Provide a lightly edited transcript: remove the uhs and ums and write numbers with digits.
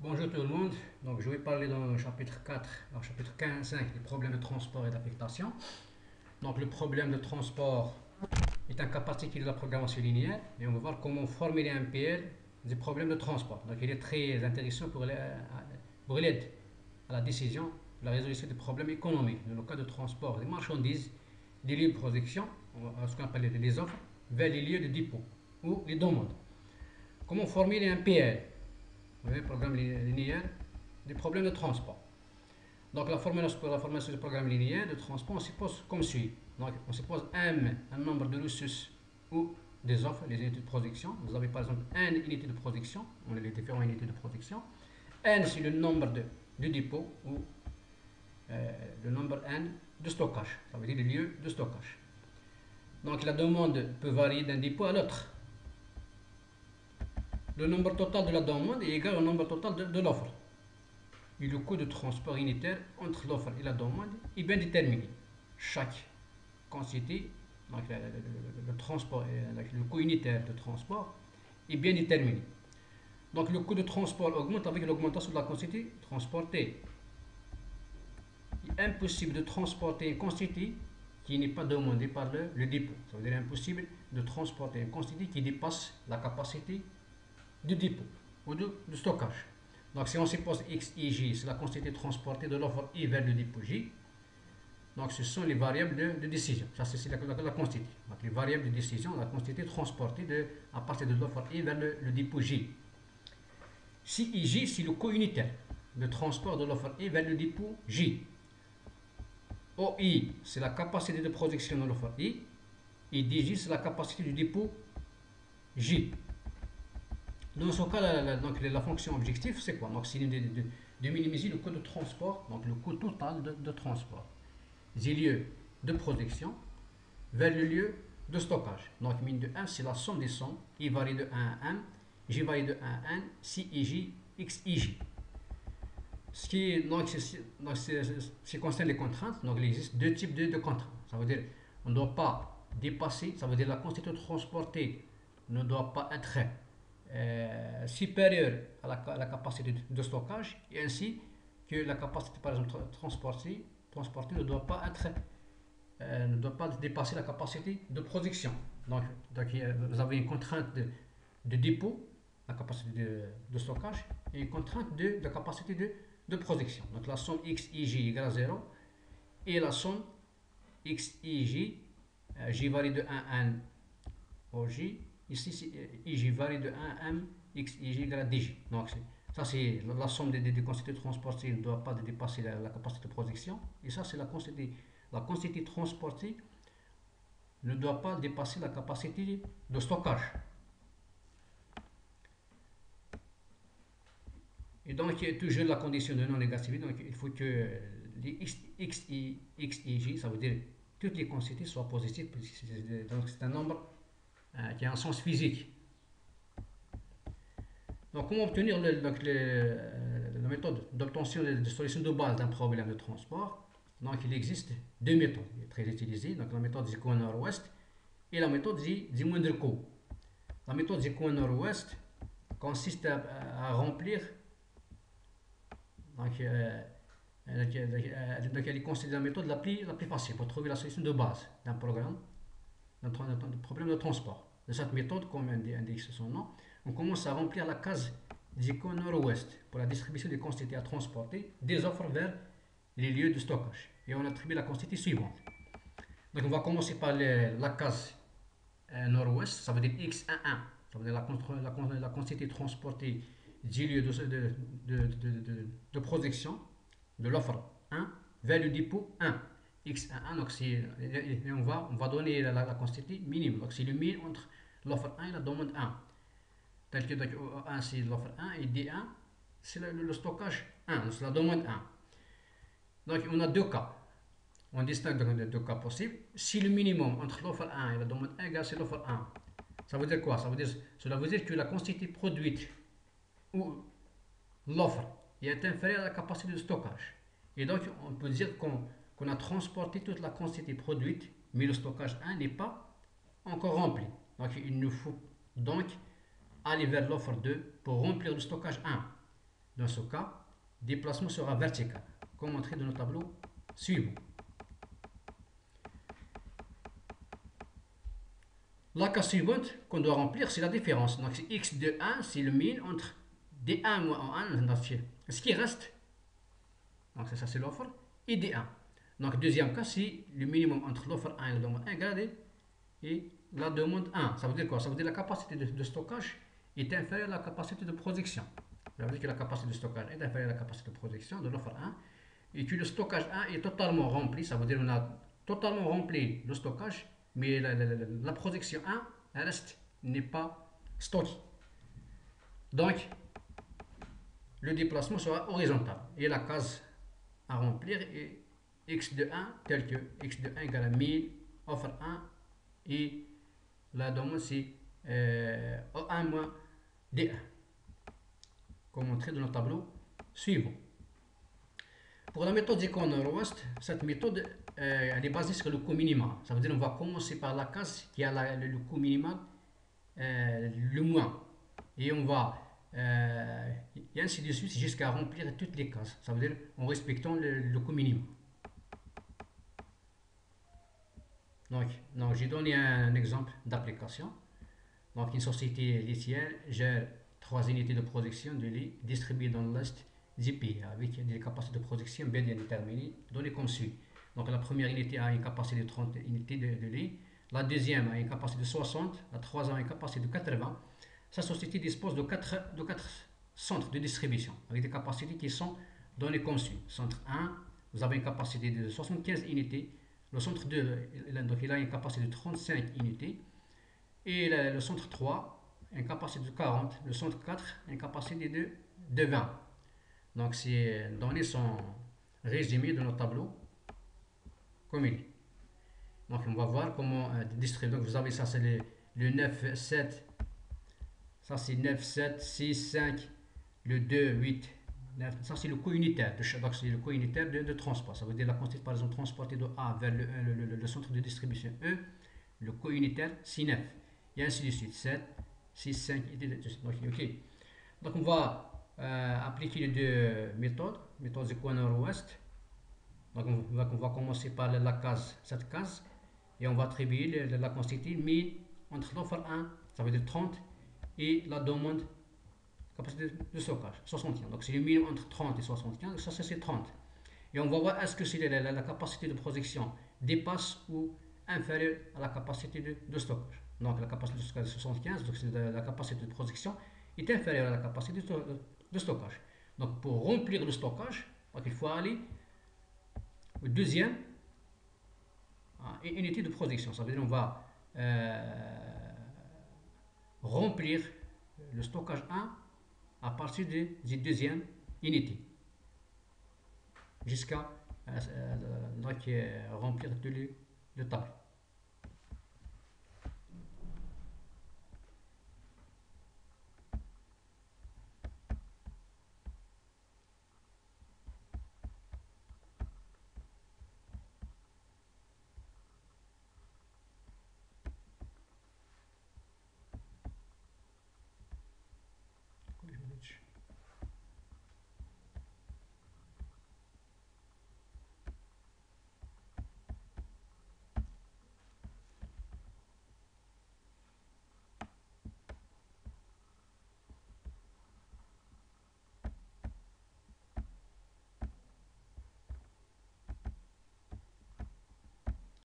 Bonjour tout le monde, donc je vais parler dans le chapitre 4, dans le chapitre 15, 5, des problèmes de transport et d'affectation. Donc le problème de transport est un cas particulier de la programmation linéaire et on va voir comment formuler un PL des problèmes de transport. Donc il est très intéressant pour l'aide à la décision, la résolution des problèmes économiques dans le cas de transport des marchandises, des lieux de production, ce qu'on appelle les offres, vers les lieux de dépôt ou les demandes. Comment formuler un PL? Vous voyez, programme linéaire des problèmes de transport. Donc la formulation du programme linéaire de transport, on suppose comme suit. Donc on suppose M, un nombre de ressources ou des offres, les unités de production. Vous avez par exemple N unités de production, on a les différentes unités de production. N, c'est le nombre de dépôts ou le nombre N de stockage, ça veut dire les lieux de stockage. Donc la demande peut varier d'un dépôt à l'autre. Le nombre total de la demande est égal au nombre total de l'offre. Et le coût de transport unitaire entre l'offre et la demande est bien déterminé. Chaque quantité, donc le transport, le coût unitaire de transport est bien déterminé. Donc le coût de transport augmente avec l'augmentation de la quantité transportée. Il est impossible de transporter une quantité qui n'est pas demandée par le dépôt. Ça veut dire impossible de transporter une quantité qui dépasse la capacité du dépôt ou de stockage. Donc si on suppose X et J, c'est la quantité transportée de l'offre I vers le dépôt J. Donc ce sont les variables de décision. Ça c'est la quantité. Donc les variables de décision, la quantité transportée à partir de l'offre I vers le dépôt J. Si IJ, c'est le coût unitaire de transport de l'offre I vers le dépôt J. OI, c'est la capacité de production de l'offre I. Et DJ, c'est la capacité du dépôt J. Dans ce cas, la fonction objectif, c'est quoi? Donc, c'est de minimiser le coût de transport, donc le coût total de transport des lieux de production vers le lieu de stockage. Donc, mine de 1, c'est la somme des sommes. I varie de 1 à 1, J varie de 1 à 1, si IJ, X IJ. Ce qui concerne les contraintes, donc il existe deux types de contraintes. Ça veut dire on ne doit pas dépasser, ça veut dire la quantité transportée ne doit pas être supérieure à la capacité de stockage, et ainsi que la capacité par exemple transportée ne doit pas dépasser la capacité de production. Donc vous avez une contrainte de dépôt, la capacité de stockage, et une contrainte de capacité de production. Donc la somme XIJ égale à 0 et la somme XIJ, J varie de 1 à N au J. Ici, IJ varie de 1 à M, XIJ égale à DJ. Donc ça c'est la somme des quantités transportées ne doit pas dépasser la capacité de production. Et ça c'est la quantité transportée ne doit pas dépasser la capacité de stockage. Et donc, il y a toujours la condition de non-négativité. Donc, il faut que les x et j, ça veut dire que toutes les quantités soient positives. Donc, c'est un nombre qui a un sens physique. Donc, comment obtenir la méthode d'obtention de solution de base d'un problème de transport? Donc, il existe deux méthodes très utilisées. Donc, la méthode du coin nord-ouest et la méthode du moindre coût. La méthode du coin nord-ouest consiste à remplir. Donc, elle est considérée la méthode la plus facile pour trouver la solution de base d'un problème de transport. De cette méthode, comme indique son nom, on commence à remplir la case du coin nord-ouest pour la distribution des quantités à transporter des offres vers les lieux de stockage. Et on attribue la quantité suivante. Donc, on va commencer par la case nord-ouest, ça veut dire x1,1. Ça veut dire la quantité transportée du lieu de production de l'offre 1 vers le dépôt 1. X1,1, donc on va donner la quantité minimum. Donc c'est le milieu entre l'offre 1 et la demande 1. Tel que O1 c'est l'offre 1 et D1 c'est le stockage 1, c'est la demande 1. Donc on a deux cas. On distingue donc les deux cas possibles. Si le minimum entre l'offre 1 et la demande 1 égale c'est l'offre 1. Ça veut dire quoi? Cela veut dire que la quantité produite ou l'offre est inférieure à la capacité de stockage. Et donc, on peut dire qu'on a transporté toute la quantité produite, mais le stockage 1 n'est pas encore rempli. Donc, il nous faut donc aller vers l'offre 2 pour remplir le stockage 1. Dans ce cas, déplacement sera vertical, comme montré dans le tableau suivant. La case suivante qu'on doit remplir, c'est la différence. Donc, c'est x de 1, c'est le min entre d1 moins 1, ce qui reste. Donc, ça c'est l'offre, et d1. Donc, deuxième cas, c'est le minimum entre l'offre 1 et la demande 1 égale et la demande 1. Ça veut dire quoi? Ça veut dire que la capacité de stockage est inférieure à la capacité de production. Ça veut dire que la capacité de stockage est inférieure à la capacité de production de l'offre 1 et que le stockage 1 est totalement rempli. Ça veut dire qu'on a totalement rempli le stockage, mais la production 1 reste, n'est pas stockée. Donc, le déplacement sera horizontal et la case à remplir est x de 1 tel que x de 1 égale à 1000, offre 1 et la demande c'est O1 moins D1, comme montré dans le tableau suivant. Pour la méthode Zircon Nord-Ouest, cette méthode elle est basée sur le coût minimal. Ça veut dire qu'on va commencer par la case qui a le coût minimal le moins. Et on va, et ainsi de suite, jusqu'à remplir toutes les cases. Ça veut dire en respectant le coût minimum. Donc j'ai donné un exemple d'application. Donc une société laitière gère 3 unités de production de lait distribuées dans l'Est du pays avec des capacités de production bien déterminées, données comme suit. Donc la première unité a une capacité de 30 unités de lait, la deuxième a une capacité de 60, la troisième a une capacité de 80. Sa société dispose de 4 centres de distribution avec des capacités qui sont données comme suit. Centre 1, vous avez une capacité de 75 unités. Le centre 2, donc il a une capacité de 35 unités. Et le centre 3, une capacité de 40. Le centre 4, une capacité de 20. Donc ces données sont résumées dans notre tableau comme il est. Donc on va voir comment distribuer. Donc vous avez ça, c'est le 9, 7. Ça c'est 9, 7, 6, 5. Le 2, 8, 9. Ça c'est le coût unitaire. Donc c'est le coût unitaire de transport. Ça veut dire la quantité par exemple transportée de A vers le centre de distribution E. Le coût unitaire c'est 9. Et ainsi de suite. 7, 6, 5, ok. Donc on va appliquer les deux méthodes. Méthode Zircon Nord-Ouest. Donc on va commencer par cette case. Et on va attribuer la quantité 1000 entre l'offre 1, ça veut dire 30, et la demande capacité de stockage, 75. Donc c'est le 1000 entre 30 et 75, ça c'est 30. Et on va voir est-ce que la capacité de production dépasse ou inférieure à la capacité de stockage. Donc la capacité de stockage est 75, donc la capacité de production est inférieure à la capacité de stockage. Donc pour remplir le stockage, il faut aller au deuxième unité de production. Ça veut dire qu'on va remplir le stockage 1 à partir du deuxième unité jusqu'à remplir le tableau.